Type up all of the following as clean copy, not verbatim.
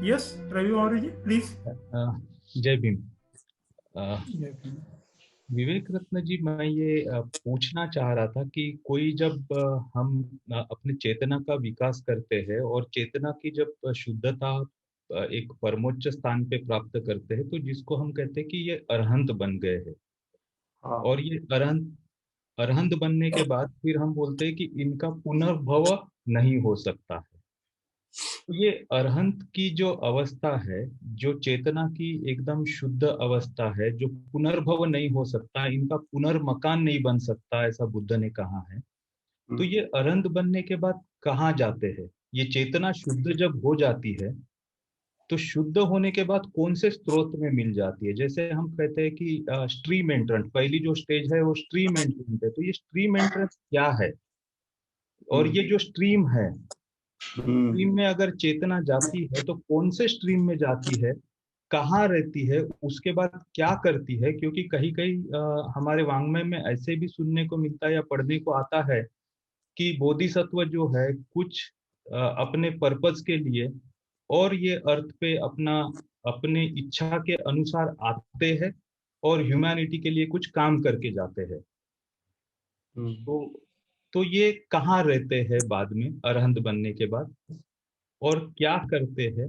Yes Ravi Maurya ji please. Jai Bhim. विवेक रत्न जी, मैं ये पूछना चाह रहा था कि कोई जब हम अपने चेतना का विकास करते हैं और चेतना की जब शुद्धता एक परमोच्च स्थान पे प्राप्त करते हैं, तो जिसको हम कहते हैं कि ये अरहंत बन गए हैं। हाँ। और ये अरहंत अरहंत बनने के बाद फिर हम बोलते हैं कि इनका पुनर्भव नहीं हो सकता है। तो ये अरहंत की जो अवस्था है, जो चेतना की एकदम शुद्ध अवस्था है, जो पुनर्भव नहीं हो सकता, इनका पुनर्मकान नहीं बन सकता, ऐसा बुद्ध ने कहा है। तो ये अरहंत बनने के बाद कहाँ जाते हैं? ये चेतना शुद्ध जब हो जाती है, तो शुद्ध होने के बाद कौन से स्रोत में मिल जाती है? जैसे हम कहते हैं कि स्ट्रीम एंट्रेंस, पहली जो स्टेज है वो स्ट्रीम एंट्रेंस है। तो ये स्ट्रीम एंट्रेंस क्या है? और ये जो स्ट्रीम है, स्ट्रीम में अगर चेतना जाती है तो कौन से स्ट्रीम में जाती है, कहाँ रहती है, उसके बाद क्या करती है? क्योंकि कहीं कहीं हमारे वाङ्मय में ऐसे भी सुनने को मिलता है या पढ़ने को आता है कि बोधिसत्व जो है कुछ अपने पर्पस के लिए और ये अर्थ पे अपना अपने इच्छा के अनुसार आते हैं और ह्यूमैनिटी के लिए कुछ काम करके जाते हैं। तो ये कहाँ रहते हैं बाद में अरहंत बनने के बाद, और क्या करते हैं,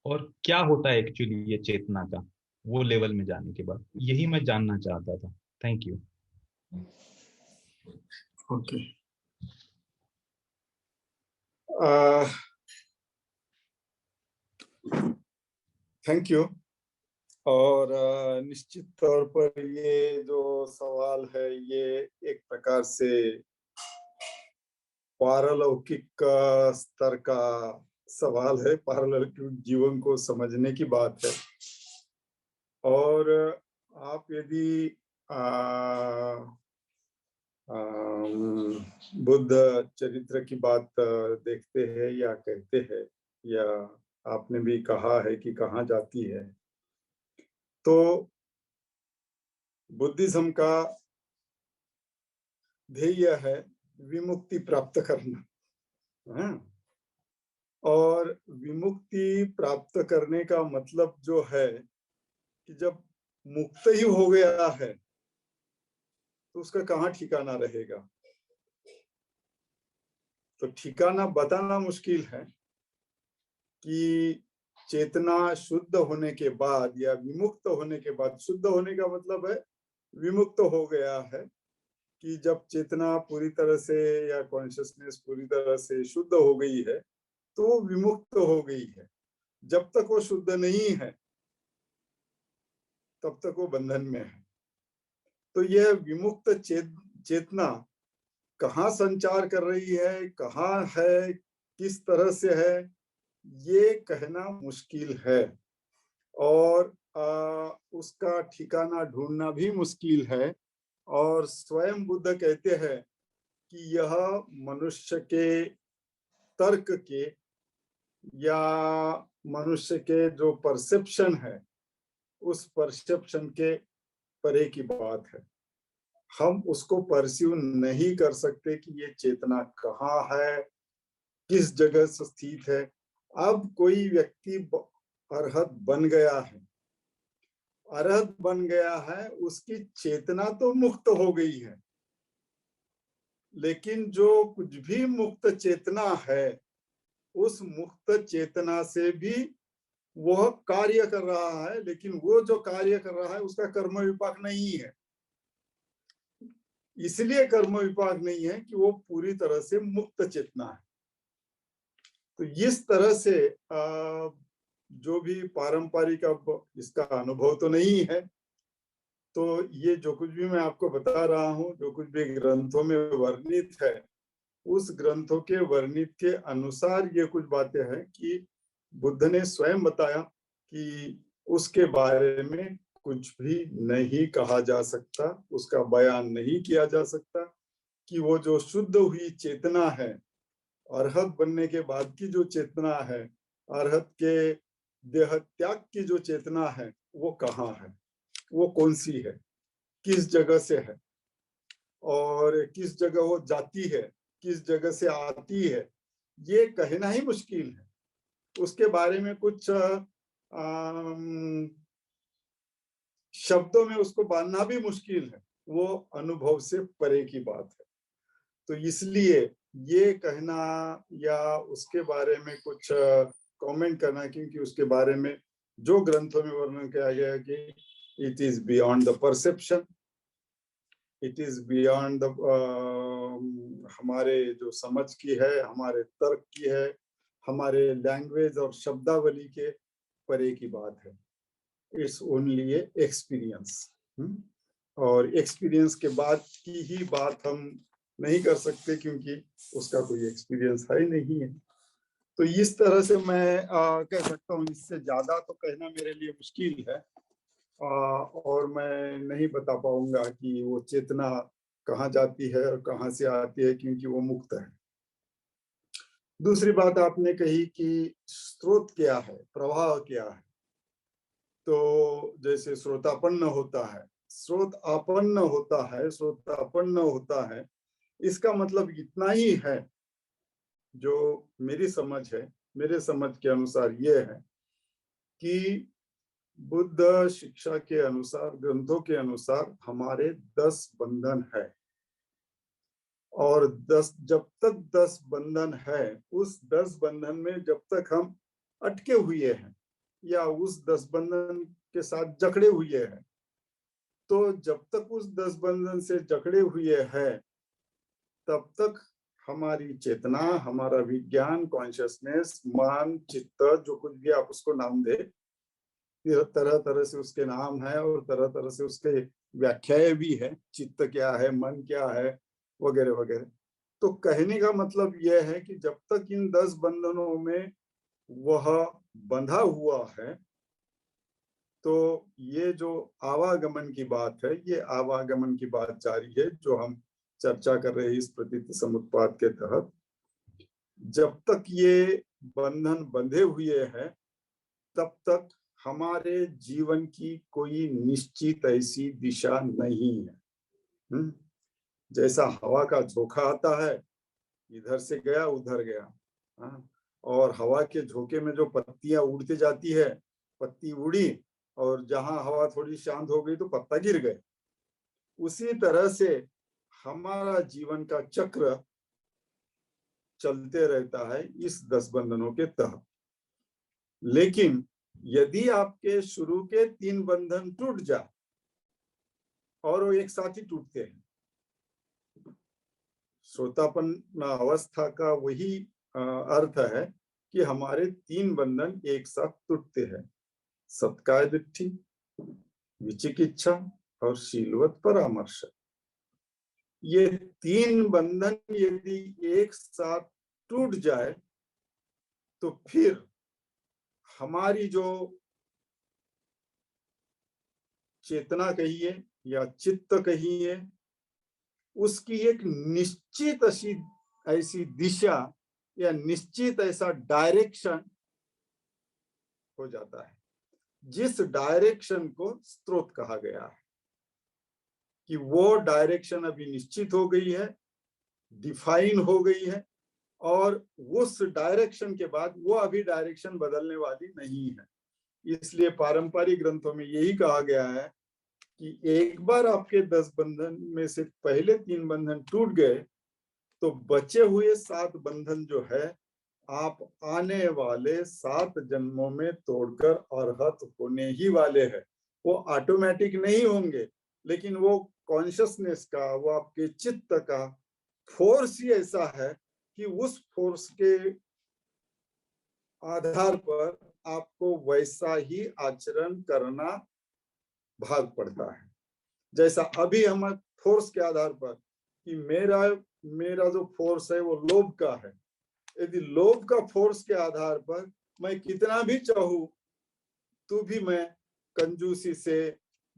और क्या होता है एक्चुअली ये चेतना का वो लेवल में जाने के बाद? यही मैं जानना चाहता था। Thank you. Okay, thank you. और निश्चित तौर पर ये जो सवाल है ये एक प्रकार से पारलौकिक स्तर का सवाल है, पारलौकिक जीवन को समझने की बात है। और आप यदि बुद्ध चरित्र की बात देखते हैं या कहते हैं, या आपने भी कहा है कि कहाँ जाती है, तो बुद्धिज्म का ध्येय है विमुक्ति प्राप्त करना। हाँ? और विमुक्ति प्राप्त करने का मतलब जो है कि जब मुक्त ही हो गया है तो उसका कहाँ ठिकाना रहेगा? तो ठिकाना बताना मुश्किल है कि चेतना शुद्ध होने के बाद या विमुक्त होने के बाद, शुद्ध होने का मतलब है विमुक्त हो गया है, कि जब चेतना पूरी तरह से या कॉन्शियसनेस पूरी तरह से शुद्ध हो गई है तो वो विमुक्त हो गई है। जब तक वो शुद्ध नहीं है तब तक वो बंधन में है। तो यह विमुक्त चेतना कहाँ संचार कर रही है, कहाँ है, किस तरह से है, ये कहना मुश्किल है। और उसका ठिकाना ढूंढना भी मुश्किल है। और स्वयं बुद्ध कहते हैं कि यह मनुष्य के तर्क के या मनुष्य के जो परसेप्शन है उस परसेप्शन के परे की बात है। हम उसको परस्यू नहीं कर सकते कि ये चेतना कहाँ है, किस जगह से स्थित है। अब कोई व्यक्ति अरहत बन गया है, अरहत बन गया है, उसकी चेतना तो मुक्त हो गई है, लेकिन जो कुछ भी मुक्त चेतना है उस मुक्त चेतना से भी वह कार्य कर रहा है, लेकिन वो जो कार्य कर रहा है उसका कर्म विपाक नहीं है। इसलिए कर्म विपाक नहीं है कि वो पूरी तरह से मुक्त चेतना है। तो इस तरह से जो भी पारंपरिक, अब इसका अनुभव तो नहीं है, तो ये जो कुछ भी मैं आपको बता रहा हूँ, जो कुछ भी ग्रंथों में वर्णित है, उस ग्रंथों के वर्णित के अनुसार ये कुछ बातें हैं कि बुद्ध ने स्वयं बताया कि उसके बारे में कुछ भी नहीं कहा जा सकता, उसका बयान नहीं किया जा सकता, कि वो जो शुद्ध हुई चेतना है, अरहत बनने के बाद की जो चेतना है, अरहत के देह त्याग की जो चेतना है, वो कहाँ है, वो कौन सी है, किस जगह से है, और किस जगह वो जाती है, किस जगह से आती है, ये कहना ही मुश्किल है। उसके बारे में कुछ शब्दों में उसको बांधना भी मुश्किल है, वो अनुभव से परे की बात है। तो इसलिए ये कहना या उसके बारे में कुछ कमेंट करना, क्योंकि उसके बारे में जो ग्रंथों में वर्णन किया गया है कि it is beyond the perception, it is beyond the हमारे जो समझ की है, हमारे तर्क की है, हमारे लैंग्वेज और शब्दावली के परे की बात है। इट्स ओनली ए एक्सपीरियंस, और एक्सपीरियंस के बाद की ही बात हम नहीं कर सकते, क्योंकि उसका कोई एक्सपीरियंस है नहीं है। तो इस तरह से मैं कह सकता हूँ, इससे ज्यादा तो कहना मेरे लिए मुश्किल है, और मैं नहीं बता पाऊंगा कि वो चेतना कहाँ जाती है और कहाँ से आती है, क्योंकि वो मुक्त है। दूसरी बात आपने कही कि स्रोत क्या है, प्रवाह क्या है। तो जैसे श्रोतापन्न होता है, स्रोत आपन्न होता है, श्रोतापन्न होता है, इसका मतलब इतना ही है, जो मेरी समझ है, मेरे समझ के अनुसार ये है कि बुद्ध शिक्षा के अनुसार, ग्रंथों के अनुसार हमारे 10 बंधन है, और 10 जब तक 10 बंधन है, उस 10 बंधन में जब तक हम अटके हुए हैं या उस 10 बंधन के साथ जकड़े हुए हैं, तो जब तक उस 10 बंधन से जकड़े हुए हैं, तब तक हमारी चेतना, हमारा विज्ञान, कॉन्शियसनेस, मन, चित्त, जो कुछ भी आप उसको नाम दे, तरह तरह से उसके नाम है और तरह तरह से उसके व्याख्याएं भी है, चित्त क्या है, मन क्या है, वगैरह वगैरह। तो कहने का मतलब यह है कि जब तक इन 10 बंधनों में वह बंधा हुआ है, तो ये जो आवागमन की बात है, ये आवागमन की बात जारी है, जो हम चर्चा कर रहे हैं इस प्रतीति समुत्पाद के तहत। जब तक ये बंधन बंधे हुए हैं, तब तक हमारे जीवन की कोई निश्चित ऐसी दिशा नहीं है। जैसा हवा का झोंका आता है, इधर से गया उधर गया, और हवा के झोंके में जो पत्तियां उड़ती जाती है, पत्ती उड़ी और जहां हवा थोड़ी शांत हो गई तो पत्ता गिर गए। उसी तरह से हमारा जीवन का चक्र चलते रहता है इस 10 बंधनों के तहत। लेकिन यदि आपके शुरू के 3 बंधन टूट जाए, और वो एक साथ ही टूटते हैं, श्रोतापन्न अवस्था का वही अर्थ है कि हमारे 3 बंधन एक साथ टूटते हैं, सत्काय दिट्ठी, विचिकिच्छा और शीलवत परामर्श। ये 3 बंधन यदि एक साथ टूट जाए, तो फिर हमारी जो चेतना कहिए या चित्त कहिए, उसकी एक निश्चित ऐसी दिशा या निश्चित ऐसा डायरेक्शन हो जाता है, जिस डायरेक्शन को स्रोत कहा गया है, कि वो डायरेक्शन अभी निश्चित हो गई है, डिफाइन हो गई है, और उस डायरेक्शन के बाद वो अभी डायरेक्शन बदलने वाली नहीं है। इसलिए पारंपरिक ग्रंथों में यही कहा गया है कि एक बार आपके 10 बंधन में से पहले 3 बंधन टूट गए, तो बचे हुए 7 बंधन जो है, आप आने वाले 7 जन्मों में तोड़कर अर्हत होने ही वाले हैं। वो ऑटोमेटिक नहीं होंगे, लेकिन वो कॉन्शियसनेस का, वो आपके चित्त का फोर्स ही ऐसा है कि उस फोर्स के आधार पर आपको वैसा ही आचरण करना भाग पड़ता है। जैसा अभी हम फोर्स के आधार पर कि मेरा जो फोर्स है वो लोभ का है, यदि लोभ का फोर्स के आधार पर मैं कितना भी चाहूं, तो भी मैं कंजूसी से,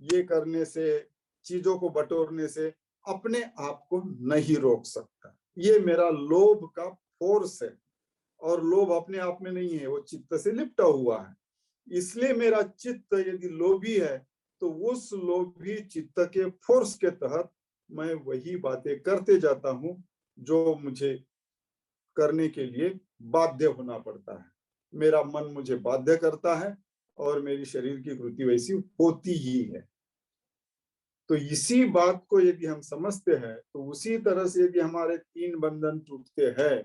ये करने से, चीजों को बटोरने से अपने आप को नहीं रोक सकता। ये मेरा लोभ का फोर्स है, और लोभ अपने आप में नहीं है, वो चित्त से लिपटा हुआ है। इसलिए मेरा चित्त यदि लोभी है, तो उस लोभी चित्त के फोर्स के तहत मैं वही बातें करते जाता हूं जो मुझे करने के लिए बाध्य होना पड़ता है। मेरा मन मुझे बाध्य करता है और मेरी शरीर की कृति वैसी होती ही है। तो इसी बात को यदि हम समझते हैं तो उसी तरह से यदि हमारे 3 बंधन टूटते हैं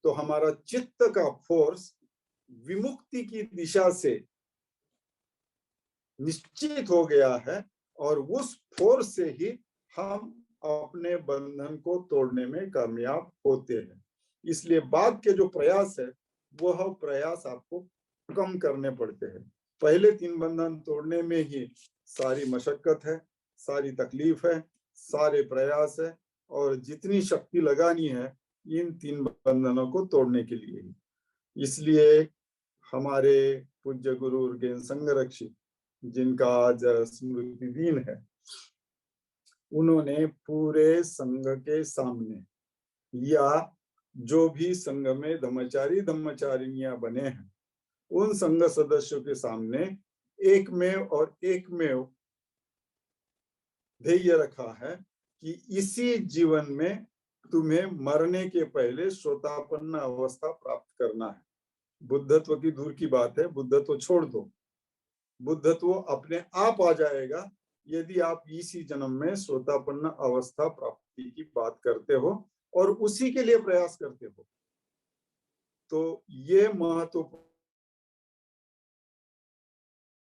तो हमारा चित्त का फोर्स विमुक्ति की दिशा से निश्चित हो गया है और उस फोर्स से ही हम अपने बंधन को तोड़ने में कामयाब होते हैं। इसलिए बाद के जो प्रयास है वह प्रयास आपको कम करने पड़ते हैं। पहले 3 बंधन तोड़ने में ही सारी मशक्कत है, सारी तकलीफ है, सारे प्रयास है और जितनी शक्ति लगानी है इन 3 बंधनों को तोड़ने के लिए ही। इसलिए हमारे पूज्य गुरु उर्गेन संघरक्षित, जिनका आज स्मृति दिन है, उन्होंने पूरे संघ के सामने या जो भी संघ में धम्मचारी धम्मचारिणियां बने हैं उन संघ सदस्यों के सामने एकमेव ध्येय रखा है कि इसी जीवन में तुम्हें मरने के पहले श्रोतापन्न अवस्था प्राप्त करना है। बुद्धत्व की दूर की बात है, बुद्धत्व छोड़ दो, बुद्धत्व अपने आप आ जाएगा यदि आप इसी जन्म में श्रोतापन्न अवस्था प्राप्ति की बात करते हो और उसी के लिए प्रयास करते हो। तो ये महत्व,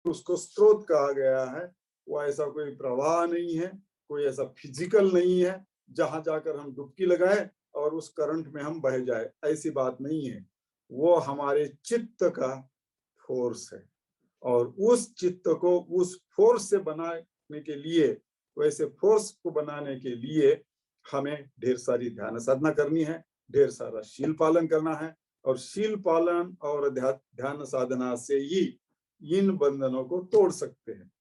उसको स्रोत कहा गया है। वो ऐसा कोई प्रवाह नहीं है, कोई ऐसा फिजिकल नहीं है जहां जाकर हम डुबकी लगाए और उस करंट में हम बह जाए, ऐसी बात नहीं है। वो हमारे चित्त का फोर्स है और उस चित्त को उस फोर्स से बनाने के लिए, वैसे फोर्स को बनाने के लिए हमें ढेर सारी ध्यान साधना करनी है, ढेर सारा शील पालन करना है और शील पालन और ध्यान साधना से ही इन बंधनों को तोड़ सकते हैं।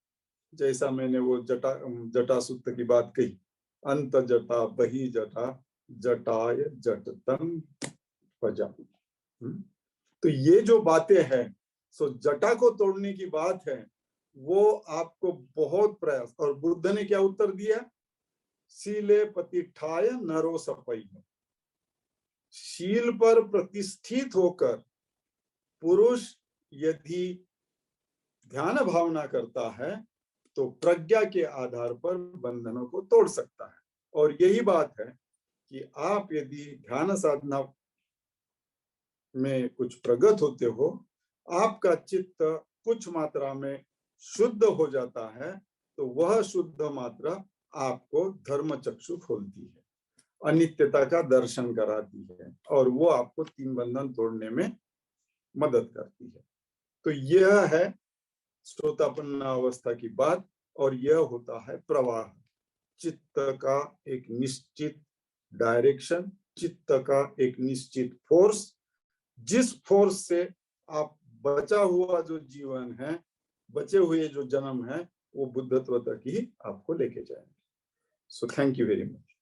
जैसा मैंने वो जटा सूत्र की बात कही, अंत जटा बही जटा जटाय जटतम पजा। तो ये जो बातें हैं, सो जटा को तोड़ने की बात है, वो आपको बहुत प्रयास। और बुद्ध ने क्या उत्तर दिया? शीले प्रतिष्ठाय नरो सपई। शील पर प्रतिष्ठित होकर पुरुष यदि ध्यान भावना करता है तो प्रज्ञा के आधार पर बंधनों को तोड़ सकता है। और यही बात है कि आप यदि ध्यान साधना में कुछ प्रगत होते हो, आपका चित्त कुछ मात्रा में शुद्ध हो जाता है, तो वह शुद्ध मात्रा आपको धर्म चक्षु खोलती है, अनित्यता का दर्शन कराती है और वो आपको 3 बंधन तोड़ने में मदद करती है। तो यह है श्रोतापन्न अवस्था की बात और यह होता है प्रवाह। चित्त का एक निश्चित डायरेक्शन, चित्त का एक निश्चित फोर्स, जिस फोर्स से आप बचा हुआ जो जीवन है, बचे हुए जो जन्म है, वो बुद्धत्व तक ही आपको लेके जाएंगे। So thank you very much.